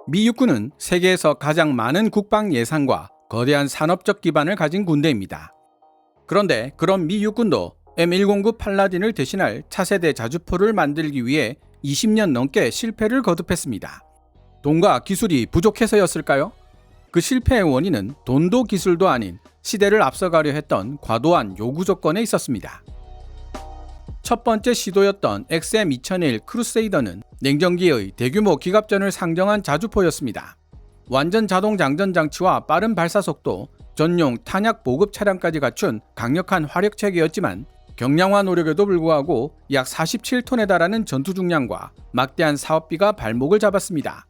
미 육군은 세계에서 가장 많은 국방 예산과 거대한 산업적 기반을 가진 군대입니다. 그런데 그런 미 육군도 M109 팔라딘을 대신할 차세대 자주포를 만들기 위해 20년 넘게 실패를 거듭했습니다. 돈과 기술이 부족해서였을까요? 그 실패의 원인은 돈도 기술도 아닌 시대를 앞서가려 했던 과도한 요구 조건에 있었습니다. 첫 번째 시도였던 XM2001 크루세이더는 냉전기의 대규모 기갑전을 상정한 자주포였습니다. 완전 자동 장전 장치와 빠른 발사 속도, 전용 탄약 보급 차량까지 갖춘 강력한 화력 체계였지만 경량화 노력에도 불구하고 약 47톤에 달하는 전투 중량과 막대한 사업비가 발목을 잡았습니다.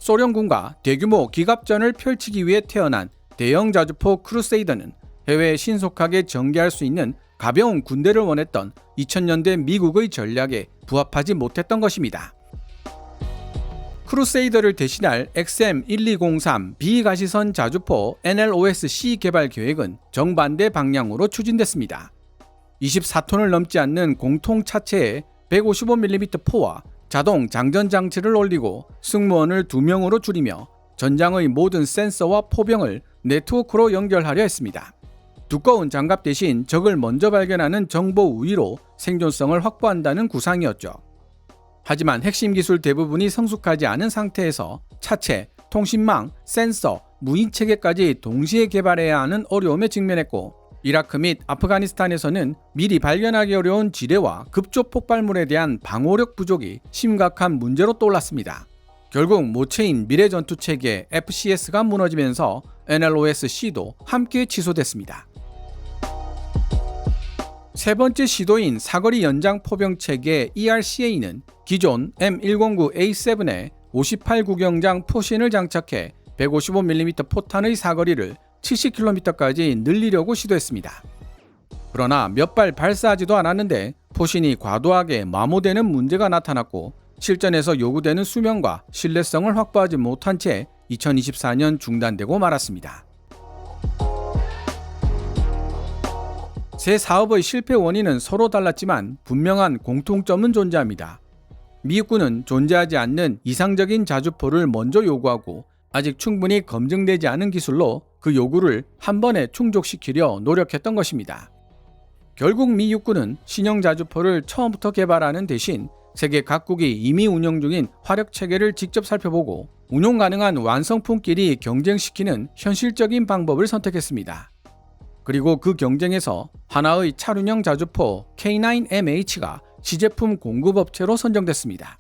소련군과 대규모 기갑전을 펼치기 위해 태어난 대형 자주포 크루세이더는 해외에 신속하게 전개할 수 있는 가벼운 군대를 원했던 2000년대 미국의 전략에 부합하지 못했던 것입니다. 크루세이더를 대신할 XM1203 비가시선 자주포 NLOS-C 개발 계획은 정반대 방향으로 추진됐습니다. 24톤을 넘지 않는 공통 차체에 155mm 포와 자동 장전 장치를 올리고 승무원을 2명으로 줄이며 전장의 모든 센서와 포병을 네트워크로 연결하려 했습니다. 두꺼운 장갑 대신 적을 먼저 발견하는 정보 우위로 생존성을 확보한다는 구상이었죠. 하지만 핵심 기술 대부분이 성숙하지 않은 상태에서 차체, 통신망, 센서, 무인체계까지 동시에 개발해야 하는 어려움에 직면했고, 이라크 및 아프가니스탄에서는 미리 발견하기 어려운 지뢰와 급조 폭발물에 대한 방호력 부족이 심각한 문제로 떠올랐습니다. 결국 모체인 미래전투체계 FCS가 무너지면서 NLOS-C도 함께 취소됐습니다. 세 번째 시도인 사거리 연장 포병 체계 ERCA는 기존 M109A7에 58구경장 포신을 장착해 155mm 포탄의 사거리를 70km까지 늘리려고 시도했습니다. 그러나 몇 발 발사하지도 않았는데 포신이 과도하게 마모되는 문제가 나타났고 실전에서 요구되는 수명과 신뢰성을 확보하지 못한 채 2024년 중단되고 말았습니다. 세 사업의 실패 원인은 서로 달랐지만 분명한 공통점은 존재합니다. 미 육군은 존재하지 않는 이상적인 자주포를 먼저 요구하고 아직 충분히 검증되지 않은 기술로 그 요구를 한 번에 충족시키려 노력했던 것입니다. 결국 미 육군은 신형 자주포를 처음부터 개발하는 대신 세계 각국이 이미 운영 중인 화력 체계를 직접 살펴보고 운용 가능한 완성품끼리 경쟁시키는 현실적인 방법을 선택했습니다. 그리고 그 경쟁에서 하나의 차륜형 자주포 K9MH가 시제품 공급업체로 선정됐습니다.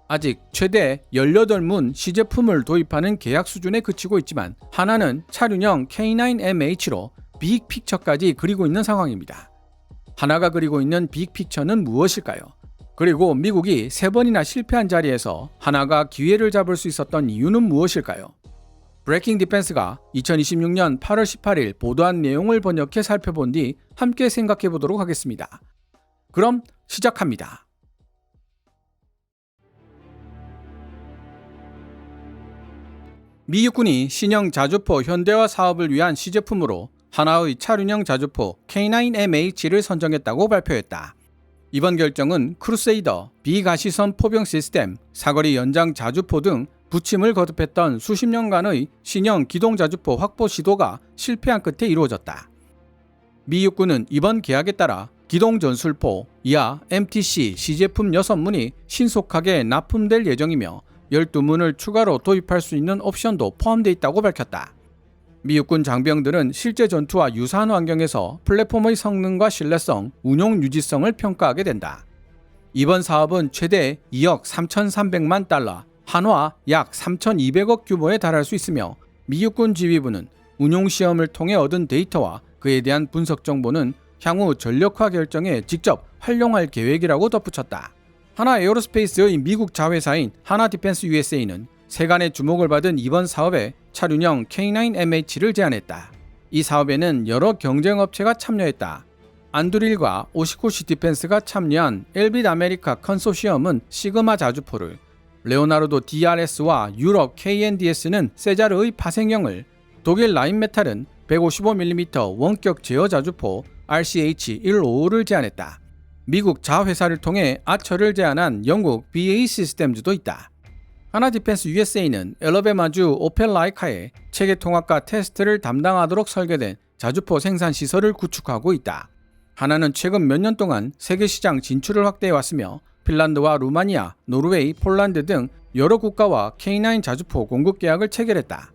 아직 최대 18문 시제품을 도입하는 계약 수준에 그치고 있지만 하나는 차륜형 K9MH로 빅픽처까지 그리고 있는 상황입니다. 하나가 그리고 있는 빅픽처는 무엇일까요? 그리고 미국이 3번이나 실패한 자리에서 하나가 기회를 잡을 수 있었던 이유는 무엇일까요? 브레이킹 디펜스가 2026년 8월 18일 보도한 내용을 번역해 살펴본 뒤 함께 생각해 보도록 하겠습니다. 그럼 시작합니다. 미 육군이 신형 자주포 현대화 사업을 위한 시제품으로 하나의 차륜형 자주포 K9MH를 선정했다고 발표했다. 이번 결정은 크루세이더, 비가시선 포병 시스템, 사거리 연장 자주포 등 부침을 거듭했던 수십 년간의 신형 기동 자주포 확보 시도가 실패한 끝에 이루어졌다. 미 육군은 이번 계약에 따라 기동 전술포, 이하 MTC 시제품 6문이 신속하게 납품될 예정이며 12문을 추가로 도입할 수 있는 옵션도 포함되어 있다고 밝혔다. 미 육군 장병들은 실제 전투와 유사한 환경에서 플랫폼의 성능과 신뢰성, 운용 유지성을 평가하게 된다. 이번 사업은 최대 2억 3,300만 달러, 한화 약 3,200억 규모에 달할 수 있으며 미 육군 지휘부는 운용 시험을 통해 얻은 데이터와 그에 대한 분석 정보는 향후 전력화 결정에 직접 활용할 계획이라고 덧붙였다. 하나 에어로스페이스의 미국 자회사인 하나 디펜스 USA는 세간의 주목을 받은 이번 사업에 차륜형 K9MH를 제안했다. 이 사업에는 여러 경쟁업체가 참여했다. 안드릴과 오시코시 디펜스가 참여한 엘빗 아메리카 컨소시엄은 시그마 자주포를, 레오나르도 DRS와 유럽 KNDS는 세자르의 파생형을, 독일 라인메탈은 155mm 원격 제어 자주포 RCH-155를 제안했다. 미국 자회사를 통해 아처를 제안한 영국 BAE 시스템즈도 있다. 하나 디펜스 USA는 엘러베마주 오펠라이카에 체계 통합과 테스트를 담당하도록 설계된 자주포 생산 시설을 구축하고 있다. 하나는 최근 몇 년 동안 세계 시장 진출을 확대해 왔으며 핀란드와 루마니아, 노르웨이, 폴란드 등 여러 국가와 K9 자주포 공급 계약을 체결했다.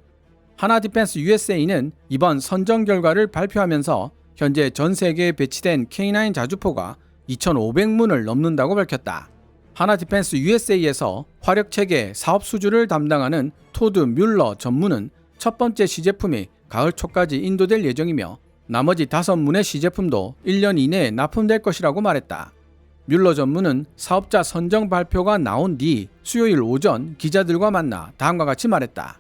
하나 디펜스 USA는 이번 선정 결과를 발표하면서 현재 전 세계에 배치된 K9 자주포가 2,500문을 넘는다고 밝혔다. 하나 디펜스 USA에서 화력체계 사업 수주를 담당하는 토드 뮬러 전무는 첫 번째 시제품이 가을 초까지 인도될 예정이며 나머지 5문의 시제품도 1년 이내에 납품될 것이라고 말했다. 뮬러 전무는 사업자 선정 발표가 나온 뒤 수요일 오전 기자들과 만나 다음과 같이 말했다.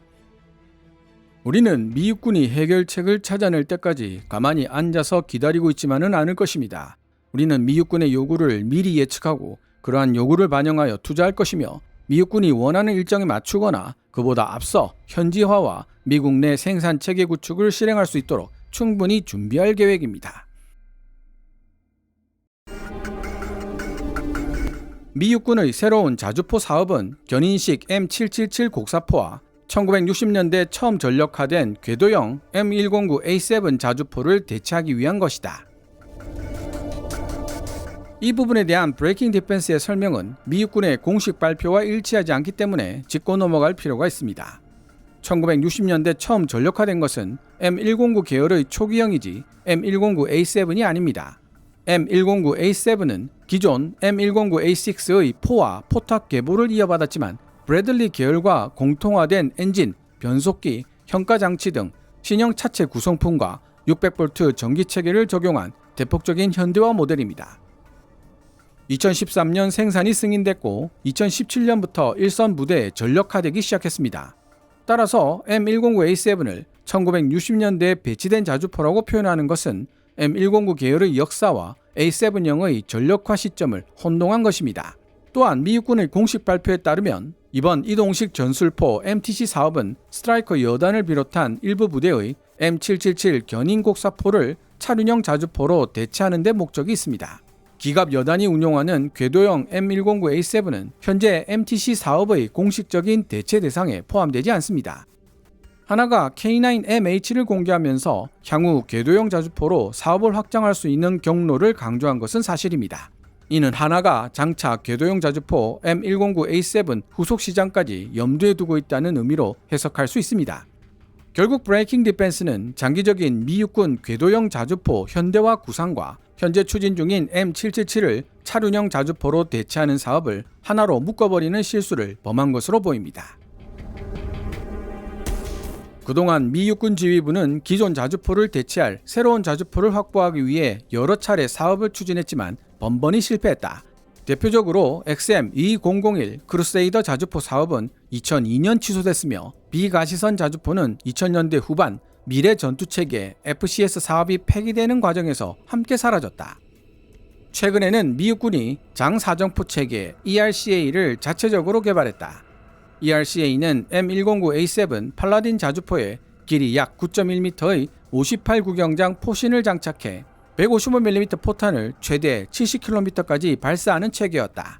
우리는 미 육군이 해결책을 찾아낼 때까지 가만히 앉아서 기다리고 있지만은 않을 것입니다. 우리는 미 육군의 요구를 미리 예측하고 그러한 요구를 반영하여 투자할 것이며 미 육군이 원하는 일정에 맞추거나 그보다 앞서 현지화와 미국 내 생산 체계 구축을 실행할 수 있도록 충분히 준비할 계획입니다. 미 육군의 새로운 자주포 사업은 견인식 M777 곡사포와 1960년대 처음 전력화된 궤도형 M109A7 자주포를 대체하기 위한 것이다. 이 부분에 대한 브레이킹 디펜스의 설명은 미 육군의 공식 발표와 일치하지 않기 때문에 짚고 넘어갈 필요가 있습니다. 1960년대 처음 전력화된 것은 M109 계열의 초기형이지 M109A7이 아닙니다. M109A7은 기존 M109A6의 포와 포탑 계보를 이어받았지만 브래들리 계열과 공통화된 엔진, 변속기, 현가장치 등 신형 차체 구성품과 600V 전기체계를 적용한 대폭적인 현대화 모델입니다. 2013년 생산이 승인됐고 2017년부터 일선 부대에 전력화되기 시작했습니다. 따라서 M109A7을 1960년대에 배치된 자주포라고 표현하는 것은 M109 계열의 역사와 A7형의 전력화 시점을 혼동한 것입니다. 또한 미 육군의 공식 발표에 따르면 이번 이동식 전술포 MTC 사업은 스트라이커 여단을 비롯한 일부 부대의 M777 견인 곡사포를 차륜형 자주포로 대체하는 데 목적이 있습니다. 기갑 여단이 운용하는 궤도형 M109A7은 현재 MTC 사업의 공식적인 대체 대상에 포함되지 않습니다. 하나가 K9MH를 공개하면서 향후 궤도형 자주포로 사업을 확장할 수 있는 경로를 강조한 것은 사실입니다. 이는 하나가 장차 궤도형 자주포 M109A7 후속 시장까지 염두에 두고 있다는 의미로 해석할 수 있습니다. 결국 브레이킹 디펜스는 장기적인 미 육군 궤도형 자주포 현대화 구상과 현재 추진 중인 M777을 차륜형 자주포로 대체하는 사업을 하나로 묶어버리는 실수를 범한 것으로 보입니다. 그동안 미 육군 지휘부는 기존 자주포를 대체할 새로운 자주포를 확보하기 위해 여러 차례 사업을 추진했지만 번번이 실패했다. 대표적으로 XM-2001 크루세이더 자주포 사업은 2002년 취소됐으며 비가시선 자주포는 2000년대 후반 미래 전투체계 FCS 사업이 폐기되는 과정에서 함께 사라졌다. 최근에는 미 육군이 장사정포 체계 ERCA를 자체적으로 개발했다. ERCA는 M109A7 팔라딘 자주포에 길이 약 9.1m의 58구경장 포신을 장착해 155mm 포탄을 최대 70km까지 발사하는 체계였다.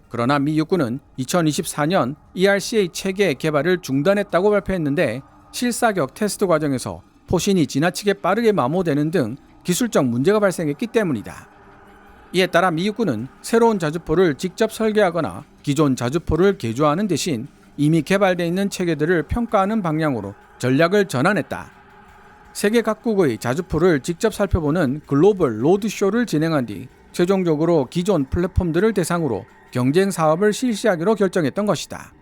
그러나 미 육군은 2024년 ERCA 체계 개발을 중단했다고 발표했는데 실사격 테스트 과정에서 포신이 지나치게 빠르게 마모되는 등 기술적 문제가 발생했기 때문이다. 이에 따라 미 육군은 새로운 자주포를 직접 설계하거나 기존 자주포를 개조하는 대신 이미 개발되어 있는 체계들을 평가하는 방향으로 전략을 전환했다. 세계 각국의 자주포를 직접 살펴보는 글로벌 로드쇼를 진행한 뒤 최종적으로 기존 플랫폼들을 대상으로 경쟁 사업을 실시하기로 결정했던 것이다.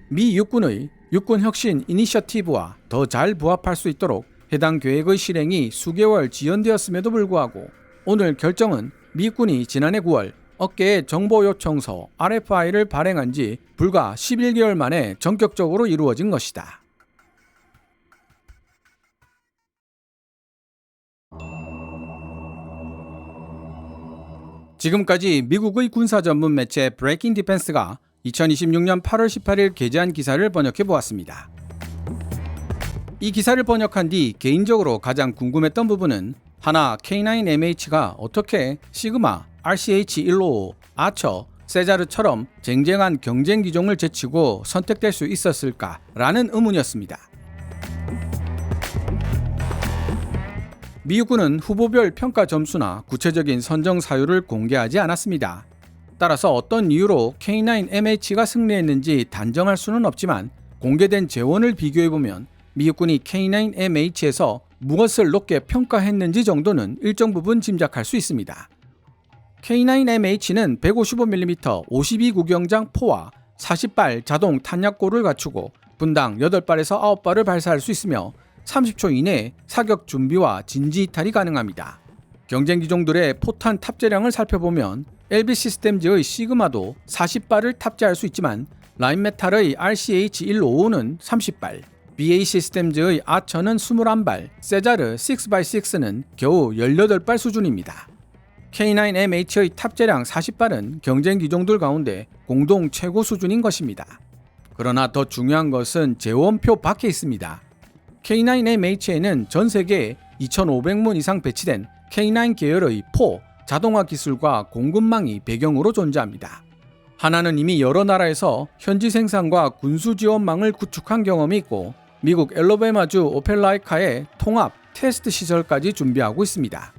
미 육군의 육군 혁신 이니셔티브와 더 잘 부합할 수 있도록 해당 계획의 실행이 수개월 지연되었음에도 불구하고 오늘 결정은 미 육군이 지난해 9월 어깨에 정보요청서 RFI를 발행한 지 불과 11개월 만에 전격적으로 이루어진 것이다. 지금까지 미국의 군사 전문 매체 브레이킹 디펜스가 2026년 8월 18일 게재한 기사를 번역해 보았습니다. 이 기사를 번역한 뒤 개인적으로 가장 궁금했던 부분은 하나 K9MH가 어떻게 시그마, RCH-155, 아처, 세자르처럼 쟁쟁한 경쟁 기종을 제치고 선택될 수 있었을까라는 의문이었습니다. 미 육군은 후보별 평가 점수나 구체적인 선정 사유를 공개하지 않았습니다. 따라서 어떤 이유로 K9MH가 승리했는지 단정할 수는 없지만 공개된 재원을 비교해보면 미 육군이 K9MH에서 무엇을 높게 평가했는지 정도는 일정 부분 짐작할 수 있습니다. K9MH는 155mm 52구경장 포와 40발 자동 탄약고를 갖추고 분당 8발에서 9발을 발사할 수 있으며 30초 이내에 사격 준비와 진지 이탈이 가능합니다. 경쟁 기종들의 포탄 탑재량을 살펴보면 LB 시스템즈의 시그마도 40발을 탑재할 수 있지만 라인메탈의 RCH-155는 30발, BAE 시스템즈의 아처는 21발, 세자르 6x6는 겨우 18발 수준입니다. K9MH의 탑재량 40발은 경쟁 기종들 가운데 공동 최고 수준인 것입니다. 그러나 더 중요한 것은 재원표 밖에 있습니다. K9MH에는 전 세계에 2,500문 이상 배치된 K9 계열의 포, 자동화 기술과 공급망이 배경으로 존재합니다. 하나는 이미 여러 나라에서 현지 생산과 군수 지원망을 구축한 경험이 있고 미국 엘러베마주 오펠라이카의 통합 테스트 시설까지 준비하고 있습니다.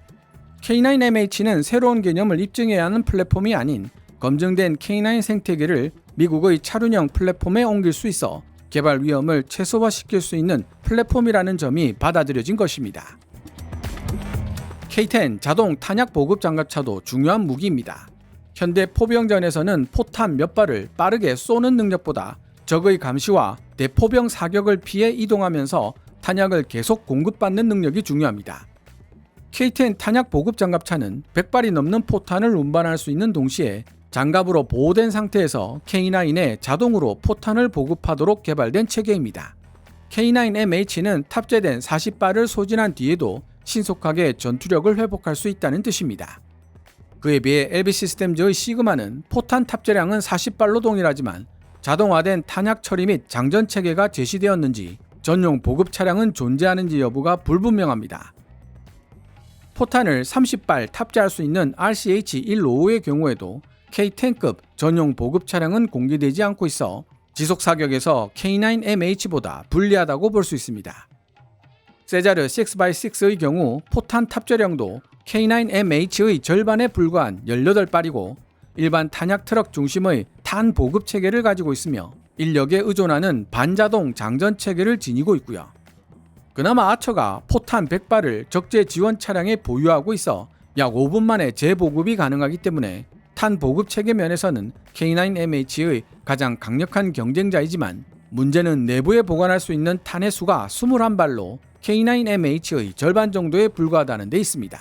K9MH는 새로운 개념을 입증해야 하는 플랫폼이 아닌 검증된 K9 생태계를 미국의 차륜형 플랫폼에 옮길 수 있어 개발 위험을 최소화시킬 수 있는 플랫폼이라는 점이 받아들여진 것입니다. K10 자동 탄약 보급 장갑차도 중요한 무기입니다. 현대 포병전에서는 포탄 몇 발을 빠르게 쏘는 능력보다 적의 감시와 대포병 사격을 피해 이동하면서 탄약을 계속 공급받는 능력이 중요합니다. K10 탄약 보급 장갑차는 100발이 넘는 포탄을 운반할 수 있는 동시에 장갑으로 보호된 상태에서 K9에 자동으로 포탄을 보급하도록 개발된 체계입니다. K9MH는 탑재된 40발을 소진한 뒤에도 신속하게 전투력을 회복할 수 있다는 뜻입니다. 그에 비해 LB 시스템즈의 시그마는 포탄 탑재량은 40발로 동일하지만 자동화된 탄약 처리 및 장전 체계가 제시되었는지 전용 보급 차량은 존재하는지 여부가 불분명합니다. 포탄을 30발 탑재할 수 있는 RCH-155의 경우에도 K10급 전용 보급 차량은 공개되지 않고 있어 지속 사격에서 K9MH보다 불리하다고 볼 수 있습니다. 세자르 6x6의 경우 포탄 탑재량도 K9MH의 절반에 불과한 18발이고 일반 탄약 트럭 중심의 탄 보급 체계를 가지고 있으며 인력에 의존하는 반자동 장전 체계를 지니고 있고요. 그나마 아처가 포탄 100발을 적재 지원 차량에 보유하고 있어 약 5분 만에 재보급이 가능하기 때문에 탄 보급 체계 면에서는 K9MH의 가장 강력한 경쟁자이지만 문제는 내부에 보관할 수 있는 탄의 수가 21발로 K9MH의 절반 정도에 불과하다는 데 있습니다.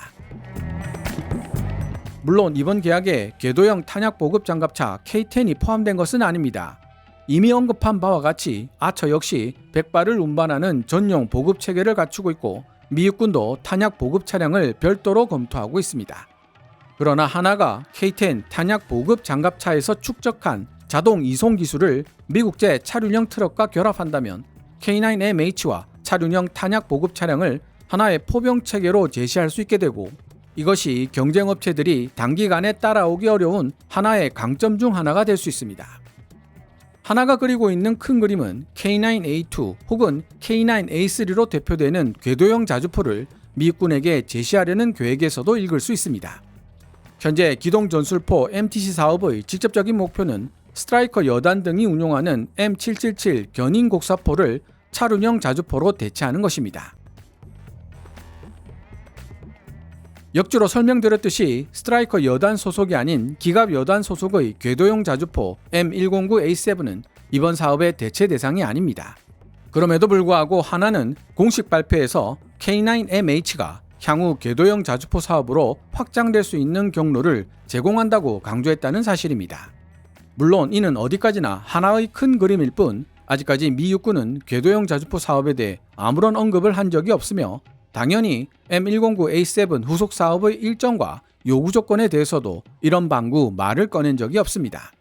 물론 이번 계약에 궤도형 탄약 보급 장갑차 K10이 포함된 것은 아닙니다. 이미 언급한 바와 같이 아처 역시 100발을 운반하는 전용 보급 체계를 갖추고 있고 미 육군도 탄약 보급 차량을 별도로 검토하고 있습니다. 그러나 하나가 K10 탄약 보급 장갑차에서 축적한 자동 이송 기술을 미국제 차륜형 트럭과 결합한다면 K9MH와 차륜형 탄약 보급 차량을 하나의 포병 체계로 제시할 수 있게 되고 이것이 경쟁 업체들이 단기간에 따라오기 어려운 하나의 강점 중 하나가 될 수 있습니다. 하나가 그리고 있는 큰 그림은 K9A2 혹은 K9A3로 대표되는 궤도형 자주포를 미군에게 제시하려는 계획에서도 읽을 수 있습니다. 현재 기동전술포 MTC 사업의 직접적인 목표는 스트라이커 여단 등이 운용하는 M777 견인 곡사포를 차륜형 자주포로 대체하는 것입니다. 역주로 설명드렸듯이 스트라이커 여단 소속이 아닌 기갑 여단 소속의 궤도형 자주포 M109A7은 이번 사업의 대체 대상이 아닙니다. 그럼에도 불구하고 하나는 공식 발표에서 K9MH가 향후 궤도형 자주포 사업으로 확장될 수 있는 경로를 제공한다고 강조했다는 사실입니다. 물론 이는 어디까지나 하나의 큰 그림일 뿐 아직까지 미 육군은 궤도형 자주포 사업에 대해 아무런 언급을 한 적이 없으며 당연히 M109A7 후속 사업의 일정과 요구 조건에 대해서도 이런 방구 말을 꺼낸 적이 없습니다.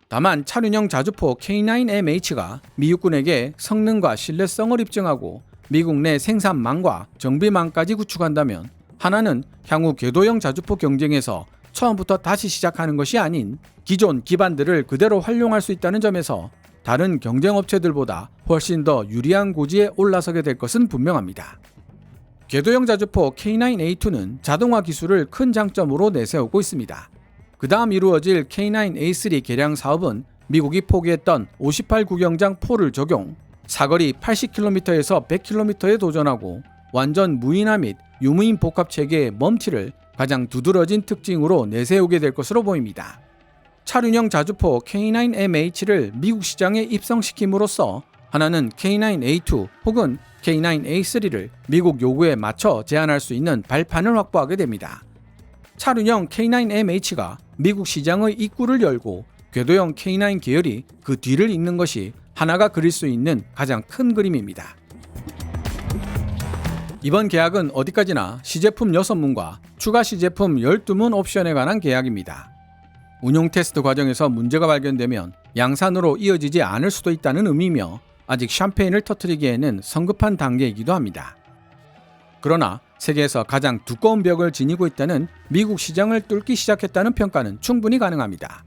다만 차륜형 자주포 K9MH가 미 육군에게 성능과 신뢰성을 입증하고 미국 내 생산망과 정비망까지 구축한다면 하나는 향후 궤도형 자주포 경쟁에서 처음부터 다시 시작하는 것이 아닌 기존 기반들을 그대로 활용할 수 있다는 점에서 다른 경쟁 업체들보다 훨씬 더 유리한 고지에 올라서게 될 것은 분명합니다. 궤도형 자주포 K9A2는 자동화 기술을 큰 장점으로 내세우고 있습니다. 그 다음 이루어질 K9A3 개량 사업은 미국이 포기했던 58 구경장 포를 적용, 사거리 80km에서 100km에 도전하고 완전 무인화 및 유무인 복합 체계의 멈티를 가장 두드러진 특징으로 내세우게 될 것으로 보입니다. 차륜형 자주포 K9MH를 미국 시장에 입성시킴으로써 하나는 K9A2 혹은 K9A3를 미국 요구에 맞춰 제한할 수 있는 발판을 확보하게 됩니다. 차륜형 K9MH가 미국 시장의 입구를 열고 궤도형 K9 계열이 그 뒤를 잇는 것이 하나가 그릴 수 있는 가장 큰 그림입니다. 이번 계약은 어디까지나 시제품 6문과 추가 시제품 12문 옵션에 관한 계약입니다. 운용 테스트 과정에서 문제가 발견되면 양산으로 이어지지 않을 수도 있다는 의미며 아직 샴페인을 터뜨리기에는 성급한 단계이기도 합니다. 그러나 세계에서 가장 두꺼운 벽을 지니고 있다는 미국 시장을 뚫기 시작했다는 평가는 충분히 가능합니다.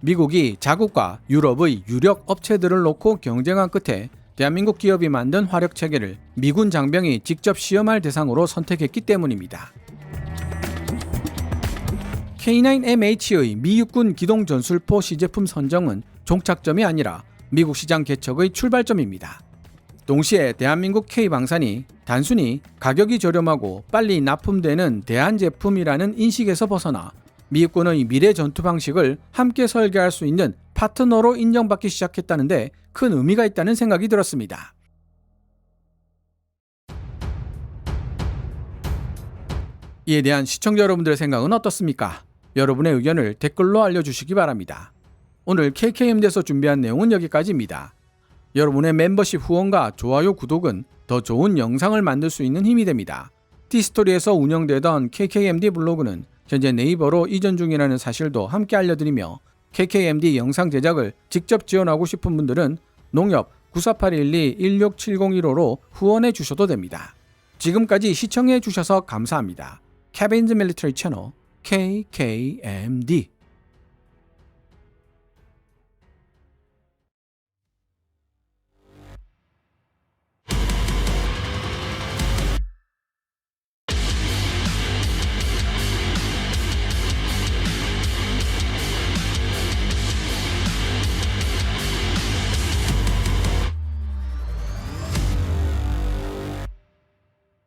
미국이 자국과 유럽의 유력 업체들을 놓고 경쟁한 끝에 대한민국 기업이 만든 화력 체계를 미군 장병이 직접 시험할 대상으로 선택했기 때문입니다. K9MH의 미 육군 기동 전술포 시제품 선정은 종착점이 아니라 미국 시장 개척의 출발점입니다. 동시에 대한민국 K방산이 단순히 가격이 저렴하고 빨리 납품되는 대한 제품이라는 인식에서 벗어나 미 육군의 미래 전투 방식을 함께 설계할 수 있는 파트너로 인정받기 시작했다는데 큰 의미가 있다는 생각이 들었습니다. 이에 대한 시청자 여러분들의 생각은 어떻습니까? 여러분의 의견을 댓글로 알려주시기 바랍니다. 오늘 KKMD에서 준비한 내용은 여기까지입니다. 여러분의 멤버십 후원과 좋아요, 구독은 더 좋은 영상을 만들 수 있는 힘이 됩니다. 티스토리에서 운영되던 KKMD 블로그는 현재 네이버로 이전 중이라는 사실도 함께 알려드리며 KKMD 영상 제작을 직접 지원하고 싶은 분들은 농협 948112-16701호로 후원해 주셔도 됩니다. 지금까지 시청해 주셔서 감사합니다. Kevin's Military Channel KKMD